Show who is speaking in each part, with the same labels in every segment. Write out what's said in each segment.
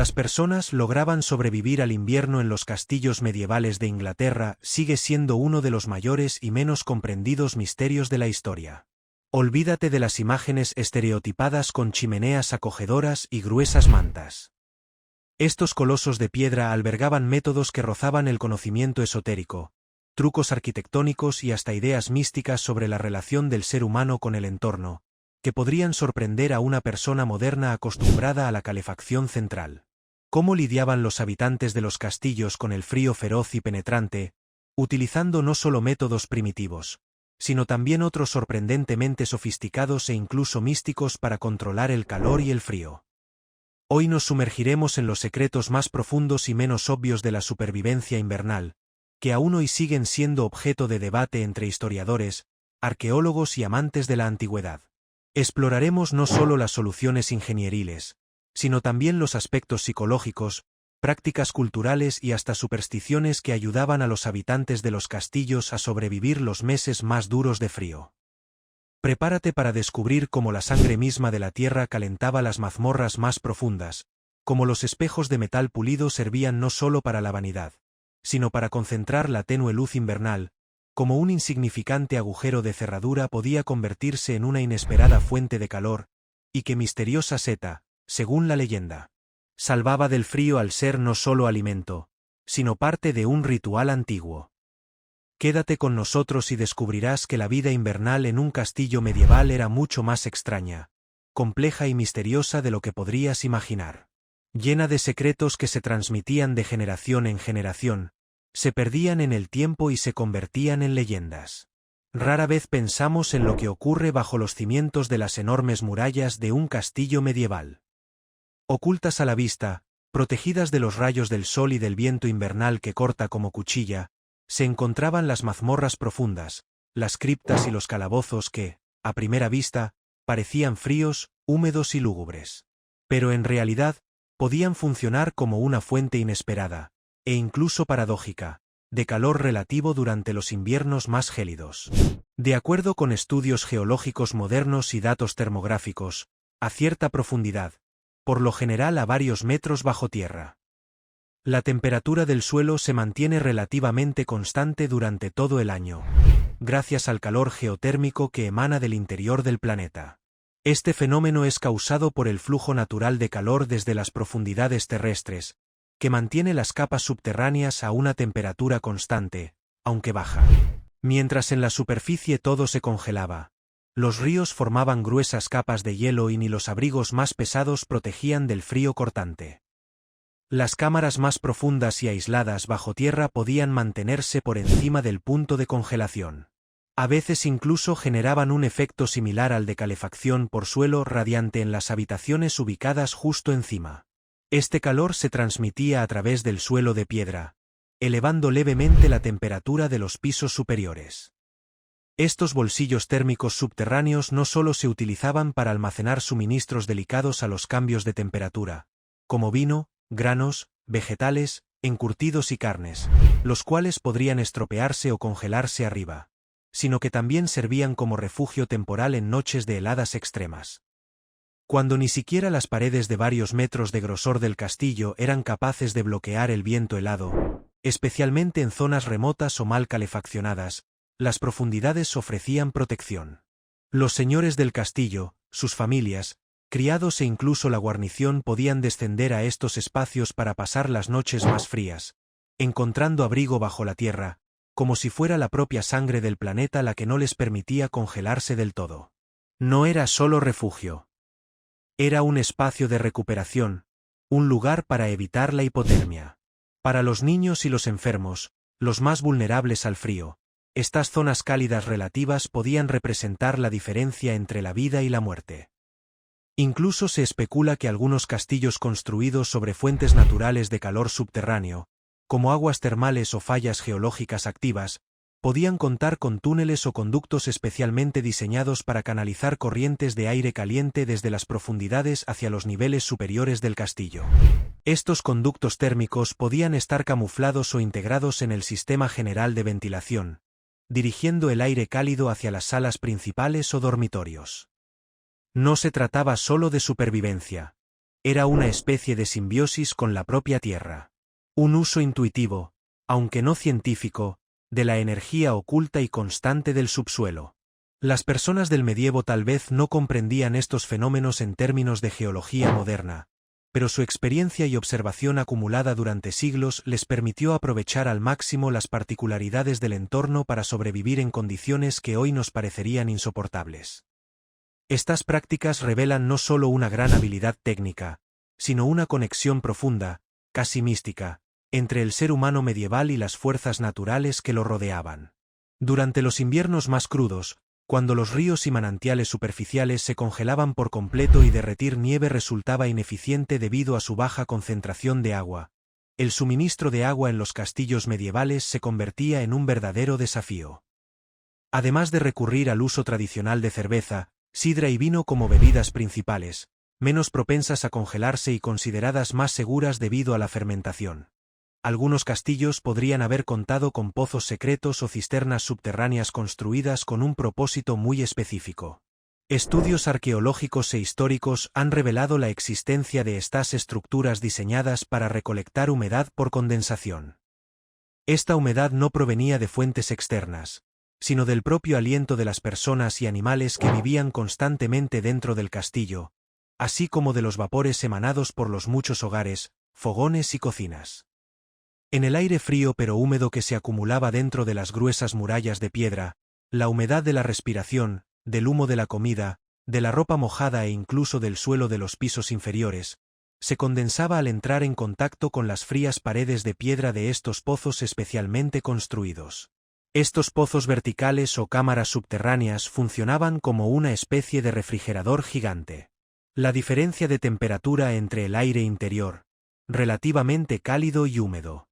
Speaker 1: las personas lograban sobrevivir al invierno en los castillos medievales de Inglaterra, sigue siendo uno de los mayores y menos comprendidos misterios de la historia. Olvídate de las imágenes estereotipadas con chimeneas acogedoras y gruesas mantas. Estos colosos de piedra albergaban métodos que rozaban el conocimiento esotérico, trucos arquitectónicos y hasta ideas místicas sobre la relación del ser humano con el entorno, que podrían sorprender a una persona moderna acostumbrada a la calefacción central. ¿Cómo lidiaban los habitantes de los castillos con el frío feroz y penetrante, utilizando no solo métodos primitivos, sino también otros sorprendentemente sofisticados e incluso místicos para controlar el calor y el frío? Hoy nos sumergiremos en los secretos más profundos y menos obvios de la supervivencia invernal, que aún hoy siguen siendo objeto de debate entre historiadores, arqueólogos y amantes de la antigüedad. Exploraremos no solo las soluciones ingenieriles, sino también los aspectos psicológicos, prácticas culturales y hasta supersticiones que ayudaban a los habitantes de los castillos a sobrevivir los meses más duros de frío. Prepárate para descubrir cómo la sangre misma de la tierra calentaba las mazmorras más profundas, cómo los espejos de metal pulido servían no solo para la vanidad, sino para concentrar la tenue luz invernal, como un insignificante agujero de cerradura podía convertirse en una inesperada fuente de calor, y que misteriosa seta, según la leyenda, salvaba del frío al ser no solo alimento, sino parte de un ritual antiguo. Quédate con nosotros y descubrirás que la vida invernal en un castillo medieval era mucho más extraña, compleja y misteriosa de lo que podrías imaginar. Llena de secretos que se transmitían de generación en generación, se perdían en el tiempo y se convertían en leyendas. Rara vez pensamos en lo que ocurre bajo los cimientos de las enormes murallas de un castillo medieval. Ocultas a la vista, protegidas de los rayos del sol y del viento invernal que corta como cuchilla, se encontraban las mazmorras profundas, las criptas y los calabozos que, a primera vista, parecían fríos, húmedos y lúgubres. Pero en realidad, podían funcionar como una fuente inesperada, e incluso paradójica, de calor relativo durante los inviernos más gélidos. De acuerdo con estudios geológicos modernos y datos termográficos, a cierta profundidad, por lo general a varios metros bajo tierra, la temperatura del suelo se mantiene relativamente constante durante todo el año, gracias al calor geotérmico que emana del interior del planeta. Este fenómeno es causado por el flujo natural de calor desde las profundidades terrestres, que mantiene las capas subterráneas a una temperatura constante, aunque baja. Mientras en la superficie todo se congelaba, los ríos formaban gruesas capas de hielo y ni los abrigos más pesados protegían del frío cortante. Las cámaras más profundas y aisladas bajo tierra podían mantenerse por encima del punto de congelación. A veces incluso generaban un efecto similar al de calefacción por suelo radiante en las habitaciones ubicadas justo encima. Este calor se transmitía a través del suelo de piedra, elevando levemente la temperatura de los pisos superiores. Estos bolsillos térmicos subterráneos no solo se utilizaban para almacenar suministros delicados a los cambios de temperatura, como vino, granos, vegetales, encurtidos y carnes, los cuales podrían estropearse o congelarse arriba, sino que también servían como refugio temporal en noches de heladas extremas. Cuando ni siquiera las paredes de varios metros de grosor del castillo eran capaces de bloquear el viento helado, especialmente en zonas remotas o mal calefaccionadas, las profundidades ofrecían protección. Los señores del castillo, sus familias, criados e incluso la guarnición podían descender a estos espacios para pasar las noches más frías, encontrando abrigo bajo la tierra, como si fuera la propia sangre del planeta la que no les permitía congelarse del todo. No era solo refugio. Era un espacio de recuperación, un lugar para evitar la hipotermia. Para los niños y los enfermos, los más vulnerables al frío, estas zonas cálidas relativas podían representar la diferencia entre la vida y la muerte. Incluso se especula que algunos castillos construidos sobre fuentes naturales de calor subterráneo, como aguas termales o fallas geológicas activas, podían contar con túneles o conductos especialmente diseñados para canalizar corrientes de aire caliente desde las profundidades hacia los niveles superiores del castillo. Estos conductos térmicos podían estar camuflados o integrados en el sistema general de ventilación, dirigiendo el aire cálido hacia las salas principales o dormitorios. No se trataba solo de supervivencia. Era una especie de simbiosis con la propia Tierra. Un uso intuitivo, aunque no científico, de la energía oculta y constante del subsuelo. Las personas del medievo tal vez no comprendían estos fenómenos en términos de geología moderna, pero su experiencia y observación acumulada durante siglos les permitió aprovechar al máximo las particularidades del entorno para sobrevivir en condiciones que hoy nos parecerían insoportables. Estas prácticas revelan no solo una gran habilidad técnica, sino una conexión profunda, casi mística, entre el ser humano medieval y las fuerzas naturales que lo rodeaban. Durante los inviernos más crudos, cuando los ríos y manantiales superficiales se congelaban por completo y derretir nieve resultaba ineficiente debido a su baja concentración de agua, el suministro de agua en los castillos medievales se convertía en un verdadero desafío. Además de recurrir al uso tradicional de cerveza, sidra y vino como bebidas principales, menos propensas a congelarse y consideradas más seguras debido a la fermentación. Algunos castillos podrían haber contado con pozos secretos o cisternas subterráneas construidas con un propósito muy específico. Estudios arqueológicos e históricos han revelado la existencia de estas estructuras diseñadas para recolectar humedad por condensación. Esta humedad no provenía de fuentes externas, sino del propio aliento de las personas y animales que vivían constantemente dentro del castillo, así como de los vapores emanados por los muchos hogares, fogones y cocinas. En el aire frío pero húmedo que se acumulaba dentro de las gruesas murallas de piedra, la humedad de la respiración, del humo de la comida, de la ropa mojada e incluso del suelo de los pisos inferiores, se condensaba al entrar en contacto con las frías paredes de piedra de estos pozos especialmente construidos. Estos pozos verticales o cámaras subterráneas funcionaban como una especie de refrigerador gigante. La diferencia de temperatura entre el aire interior, relativamente cálido y húmedo,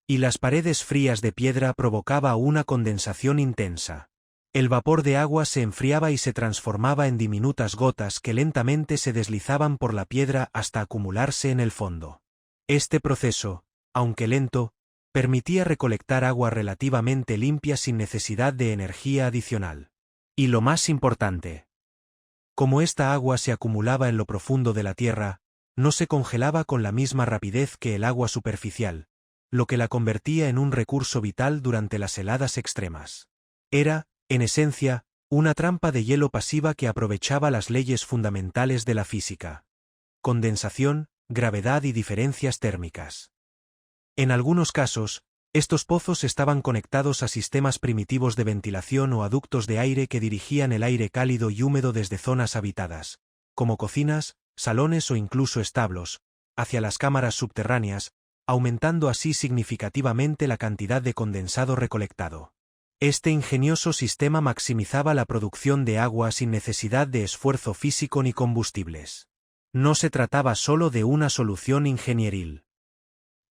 Speaker 1: y las paredes frías de piedra provocaba una condensación intensa. El vapor de agua se enfriaba y se transformaba en diminutas gotas que lentamente se deslizaban por la piedra hasta acumularse en el fondo. Este proceso, aunque lento, permitía recolectar agua relativamente limpia sin necesidad de energía adicional. Y lo más importante, como esta agua se acumulaba en lo profundo de la tierra, no se congelaba con la misma rapidez que el agua superficial, lo que la convertía en un recurso vital durante las heladas extremas. Era, en esencia, una trampa de hielo pasiva que aprovechaba las leyes fundamentales de la física: condensación, gravedad y diferencias térmicas. En algunos casos, estos pozos estaban conectados a sistemas primitivos de ventilación o a ductos de aire que dirigían el aire cálido y húmedo desde zonas habitadas, como cocinas, salones o incluso establos, hacia las cámaras subterráneas, aumentando así significativamente la cantidad de condensado recolectado. Este ingenioso sistema maximizaba la producción de agua sin necesidad de esfuerzo físico ni combustibles. No se trataba solo de una solución ingenieril.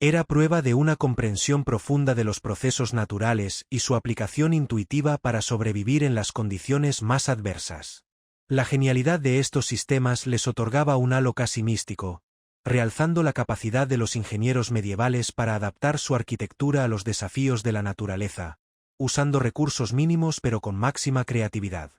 Speaker 1: Era prueba de una comprensión profunda de los procesos naturales y su aplicación intuitiva para sobrevivir en las condiciones más adversas. La genialidad de estos sistemas les otorgaba un halo casi místico, realzando la capacidad de los ingenieros medievales para adaptar su arquitectura a los desafíos de la naturaleza, usando recursos mínimos pero con máxima creatividad.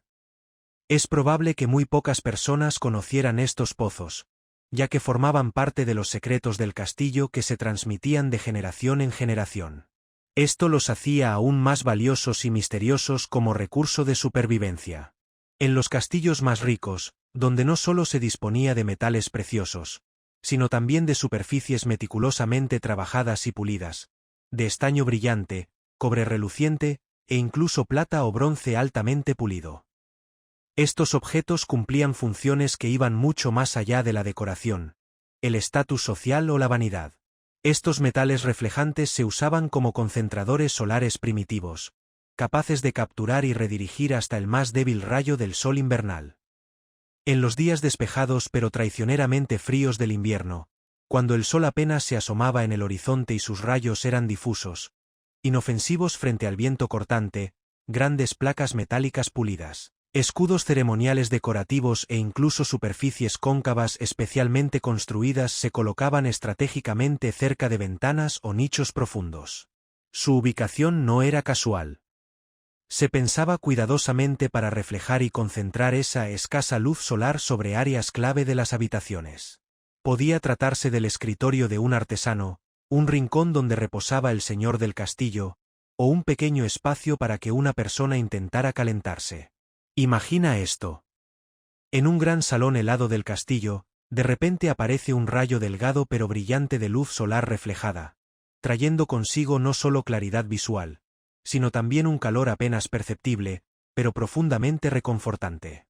Speaker 1: Es probable que muy pocas personas conocieran estos pozos, ya que formaban parte de los secretos del castillo que se transmitían de generación en generación. Esto los hacía aún más valiosos y misteriosos como recurso de supervivencia. En los castillos más ricos, donde no solo se disponía de metales preciosos, sino también de superficies meticulosamente trabajadas y pulidas, de estaño brillante, cobre reluciente, e incluso plata o bronce altamente pulido. Estos objetos cumplían funciones que iban mucho más allá de la decoración, el estatus social o la vanidad. Estos metales reflejantes se usaban como concentradores solares primitivos, capaces de capturar y redirigir hasta el más débil rayo del sol invernal. En los días despejados pero traicioneramente fríos del invierno, cuando el sol apenas se asomaba en el horizonte y sus rayos eran difusos, inofensivos frente al viento cortante, grandes placas metálicas pulidas, escudos ceremoniales decorativos e incluso superficies cóncavas especialmente construidas se colocaban estratégicamente cerca de ventanas o nichos profundos. Su ubicación no era casual. Se pensaba cuidadosamente para reflejar y concentrar esa escasa luz solar sobre áreas clave de las habitaciones. Podía tratarse del escritorio de un artesano, un rincón donde reposaba el señor del castillo, o un pequeño espacio para que una persona intentara calentarse. Imagina esto. En un gran salón helado del castillo, de repente aparece un rayo delgado pero brillante de luz solar reflejada, trayendo consigo no solo claridad visual, sino también un calor apenas perceptible, pero profundamente reconfortante.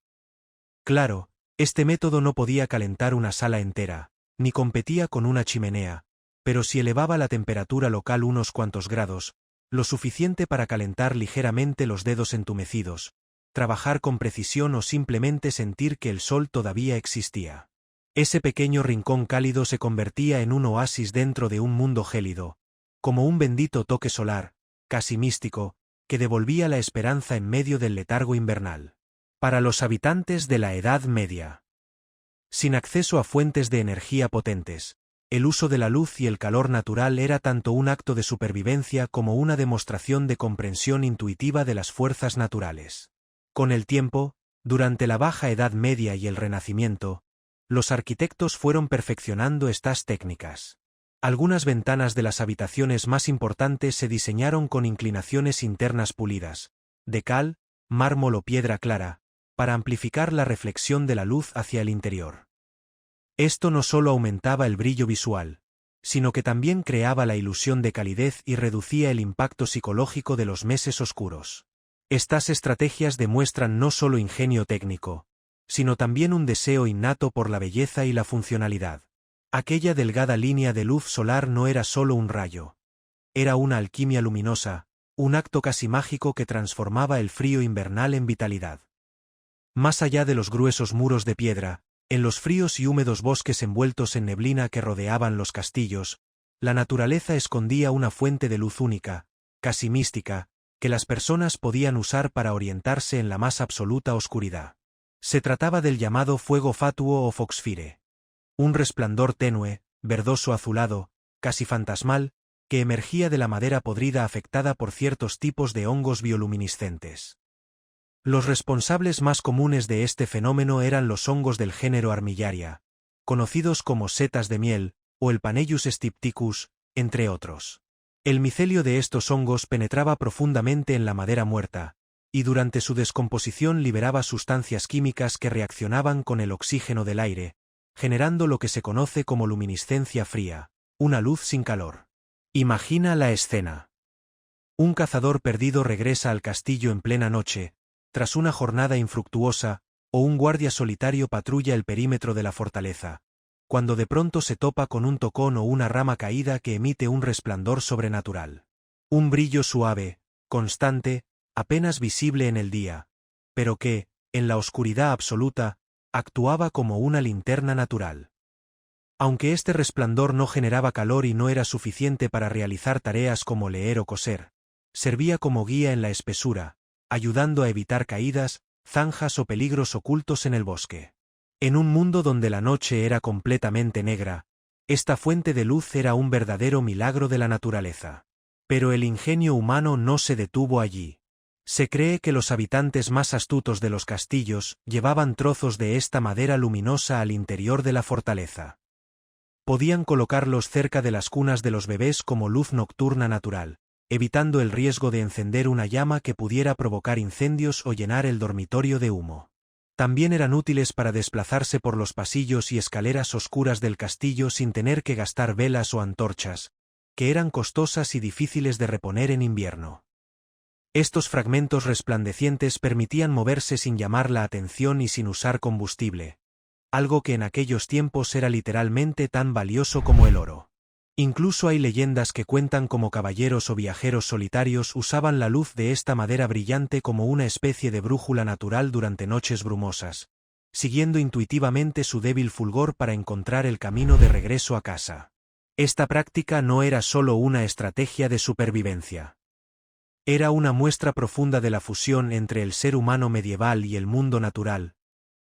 Speaker 1: Claro, este método no podía calentar una sala entera, ni competía con una chimenea, pero si elevaba la temperatura local unos cuantos grados, lo suficiente para calentar ligeramente los dedos entumecidos, trabajar con precisión o simplemente sentir que el sol todavía existía. Ese pequeño rincón cálido se convertía en un oasis dentro de un mundo gélido, como un bendito toque solar, casi místico, que devolvía la esperanza en medio del letargo invernal. Para los habitantes de la Edad Media, sin acceso a fuentes de energía potentes, el uso de la luz y el calor natural era tanto un acto de supervivencia como una demostración de comprensión intuitiva de las fuerzas naturales. Con el tiempo, durante la Baja Edad Media y el Renacimiento, los arquitectos fueron perfeccionando estas técnicas. Algunas ventanas de las habitaciones más importantes se diseñaron con inclinaciones internas pulidas, de cal, mármol o piedra clara, para amplificar la reflexión de la luz hacia el interior. Esto no solo aumentaba el brillo visual, sino que también creaba la ilusión de calidez y reducía el impacto psicológico de los meses oscuros. Estas estrategias demuestran no solo ingenio técnico, sino también un deseo innato por la belleza y la funcionalidad. Aquella delgada línea de luz solar no era solo un rayo. Era una alquimia luminosa, un acto casi mágico que transformaba el frío invernal en vitalidad. Más allá de los gruesos muros de piedra, en los fríos y húmedos bosques envueltos en neblina que rodeaban los castillos, la naturaleza escondía una fuente de luz única, casi mística, que las personas podían usar para orientarse en la más absoluta oscuridad. Se trataba del llamado fuego fatuo o foxfire. Un resplandor tenue, verdoso azulado, casi fantasmal, que emergía de la madera podrida afectada por ciertos tipos de hongos bioluminiscentes. Los responsables más comunes de este fenómeno eran los hongos del género Armillaria, conocidos como setas de miel, o el Panellus stypticus, entre otros. El micelio de estos hongos penetraba profundamente en la madera muerta, y durante su descomposición liberaba sustancias químicas que reaccionaban con el oxígeno del aire, generando lo que se conoce como luminiscencia fría, una luz sin calor. Imagina la escena. Un cazador perdido regresa al castillo en plena noche, tras una jornada infructuosa, o un guardia solitario patrulla el perímetro de la fortaleza, cuando de pronto se topa con un tocón o una rama caída que emite un resplandor sobrenatural. Un brillo suave, constante, apenas visible en el día, pero que, en la oscuridad absoluta, actuaba como una linterna natural. Aunque este resplandor no generaba calor y no era suficiente para realizar tareas como leer o coser, servía como guía en la espesura, ayudando a evitar caídas, zanjas o peligros ocultos en el bosque. En un mundo donde la noche era completamente negra, esta fuente de luz era un verdadero milagro de la naturaleza. Pero el ingenio humano no se detuvo allí. Se cree que los habitantes más astutos de los castillos llevaban trozos de esta madera luminosa al interior de la fortaleza. Podían colocarlos cerca de las cunas de los bebés como luz nocturna natural, evitando el riesgo de encender una llama que pudiera provocar incendios o llenar el dormitorio de humo. También eran útiles para desplazarse por los pasillos y escaleras oscuras del castillo sin tener que gastar velas o antorchas, que eran costosas y difíciles de reponer en invierno. Estos fragmentos resplandecientes permitían moverse sin llamar la atención y sin usar combustible, algo que en aquellos tiempos era literalmente tan valioso como el oro. Incluso hay leyendas que cuentan cómo caballeros o viajeros solitarios usaban la luz de esta madera brillante como una especie de brújula natural durante noches brumosas, siguiendo intuitivamente su débil fulgor para encontrar el camino de regreso a casa. Esta práctica no era solo una estrategia de supervivencia. Era una muestra profunda de la fusión entre el ser humano medieval y el mundo natural,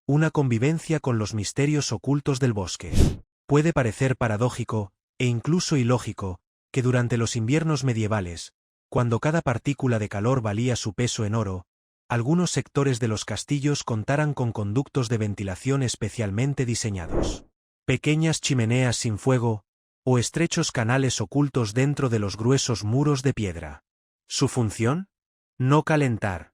Speaker 1: una convivencia con los misterios ocultos del bosque. Puede parecer paradójico, e incluso ilógico, que durante los inviernos medievales, cuando cada partícula de calor valía su peso en oro, algunos sectores de los castillos contaran con conductos de ventilación especialmente diseñados. pequeñas chimeneas sin fuego, o estrechos canales ocultos dentro de los gruesos muros de piedra. ¿Su función? No calentar,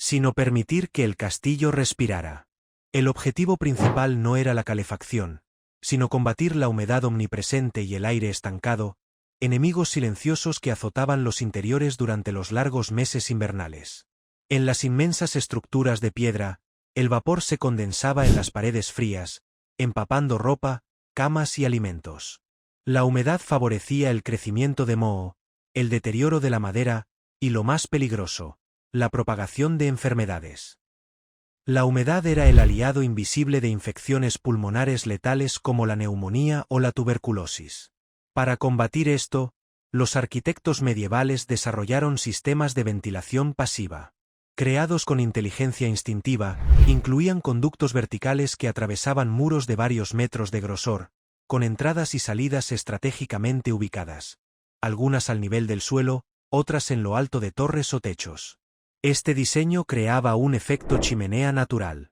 Speaker 1: sino permitir que el castillo respirara. El objetivo principal no era la calefacción, sino combatir la humedad omnipresente y el aire estancado, enemigos silenciosos que azotaban los interiores durante los largos meses invernales. En las inmensas estructuras de piedra, el vapor se condensaba en las paredes frías, empapando ropa, camas y alimentos. La humedad favorecía el crecimiento de moho, el deterioro de la madera, y lo más peligroso, la propagación de enfermedades. La humedad era el aliado invisible de infecciones pulmonares letales como la neumonía o la tuberculosis. Para combatir esto, los arquitectos medievales desarrollaron sistemas de ventilación pasiva. Creados con inteligencia instintiva, incluían conductos verticales que atravesaban muros de varios metros de grosor, con entradas y salidas estratégicamente ubicadas, algunas al nivel del suelo, otras en lo alto de torres o techos. Este diseño creaba un efecto chimenea natural.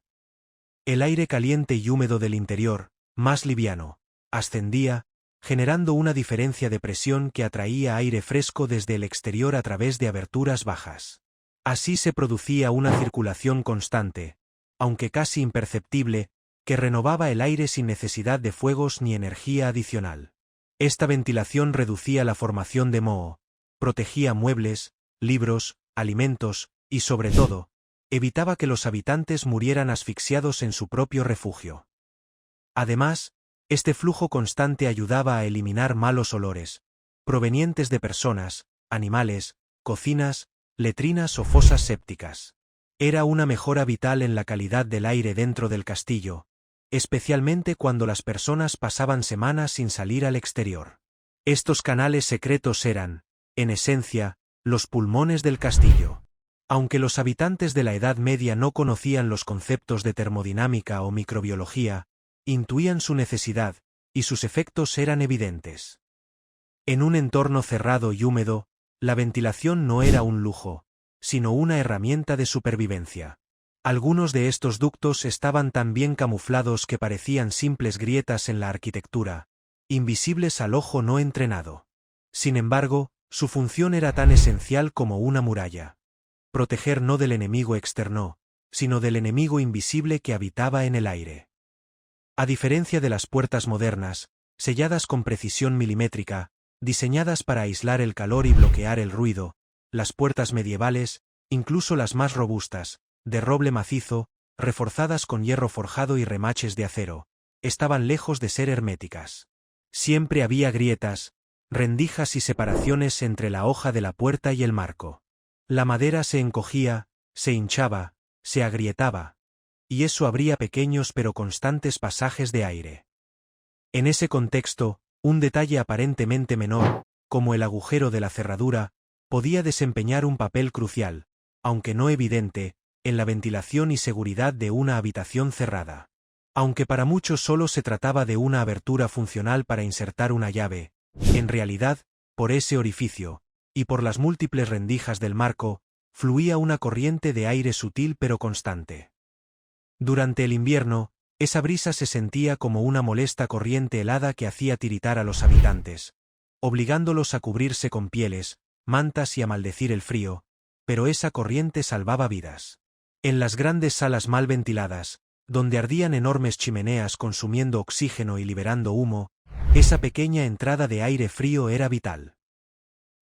Speaker 1: El aire caliente y húmedo del interior, más liviano, ascendía, generando una diferencia de presión que atraía aire fresco desde el exterior a través de aberturas bajas. Así se producía una circulación constante, aunque casi imperceptible, que renovaba el aire sin necesidad de fuegos ni energía adicional. Esta ventilación reducía la formación de moho, protegía muebles, libros, alimentos, y sobre todo, evitaba que los habitantes murieran asfixiados en su propio refugio. Además, este flujo constante ayudaba a eliminar malos olores, provenientes de personas, animales, cocinas, letrinas o fosas sépticas. Era una mejora vital en la calidad del aire dentro del castillo, especialmente cuando las personas pasaban semanas sin salir al exterior. Estos canales secretos eran, en esencia, los pulmones del castillo. Aunque los habitantes de la Edad Media no conocían los conceptos de termodinámica o microbiología, intuían su necesidad, y sus efectos eran evidentes. En un entorno cerrado y húmedo, la ventilación no era un lujo, sino una herramienta de supervivencia. Algunos de estos ductos estaban tan bien camuflados que parecían simples grietas en la arquitectura, invisibles al ojo no entrenado. Sin embargo, su función era tan esencial como una muralla. Proteger no del enemigo externo, sino del enemigo invisible que habitaba en el aire. A diferencia de las puertas modernas, selladas con precisión milimétrica, diseñadas para aislar el calor y bloquear el ruido, las puertas medievales, incluso las más robustas, de roble macizo, reforzadas con hierro forjado y remaches de acero, estaban lejos de ser herméticas. Siempre había grietas, rendijas y separaciones entre la hoja de la puerta y el marco. La madera se encogía, se hinchaba, se agrietaba, y eso abría pequeños pero constantes pasajes de aire. En ese contexto, un detalle aparentemente menor, como el agujero de la cerradura, podía desempeñar un papel crucial, aunque no evidente, en la ventilación y seguridad de una habitación cerrada. Aunque para muchos solo se trataba de una abertura funcional para insertar una llave, en realidad, por ese orificio, y por las múltiples rendijas del marco, fluía una corriente de aire sutil pero constante. Durante el invierno, esa brisa se sentía como una molesta corriente helada que hacía tiritar a los habitantes, obligándolos a cubrirse con pieles, mantas y a maldecir el frío, pero esa corriente salvaba vidas. En las grandes salas mal ventiladas, donde ardían enormes chimeneas consumiendo oxígeno y liberando humo, esa pequeña entrada de aire frío era vital.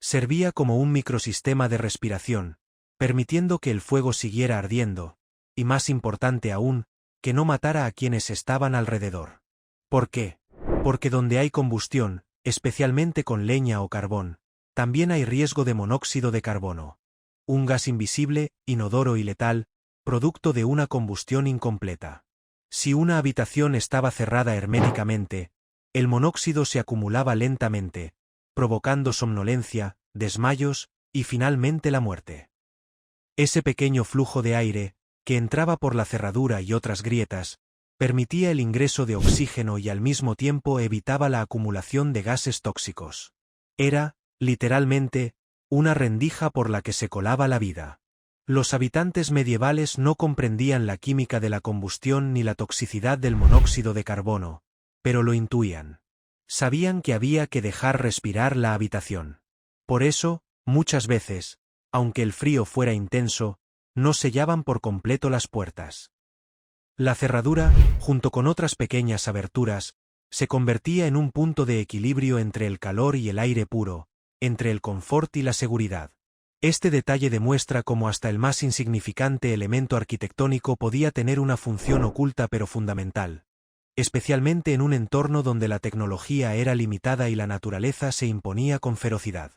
Speaker 1: Servía como un microsistema de respiración, permitiendo que el fuego siguiera ardiendo, y más importante aún, que no matara a quienes estaban alrededor. ¿Por qué? Porque donde hay combustión, especialmente con leña o carbón, también hay riesgo de monóxido de carbono, un gas invisible, inodoro y letal, producto de una combustión incompleta. Si una habitación estaba cerrada herméticamente, el monóxido se acumulaba lentamente, provocando somnolencia, desmayos, y finalmente la muerte. Ese pequeño flujo de aire, que entraba por la cerradura y otras grietas, permitía el ingreso de oxígeno y al mismo tiempo evitaba la acumulación de gases tóxicos. Era, literalmente, una rendija por la que se colaba la vida. Los habitantes medievales no comprendían la química de la combustión ni la toxicidad del monóxido de carbono, pero lo intuían. Sabían que había que dejar respirar la habitación. Por eso, muchas veces, aunque el frío fuera intenso, no sellaban por completo las puertas. La cerradura, junto con otras pequeñas aberturas, se convertía en un punto de equilibrio entre el calor y el aire puro, entre el confort y la seguridad. Este detalle demuestra cómo hasta el más insignificante elemento arquitectónico podía tener una función oculta pero fundamental, especialmente en un entorno donde la tecnología era limitada y la naturaleza se imponía con ferocidad.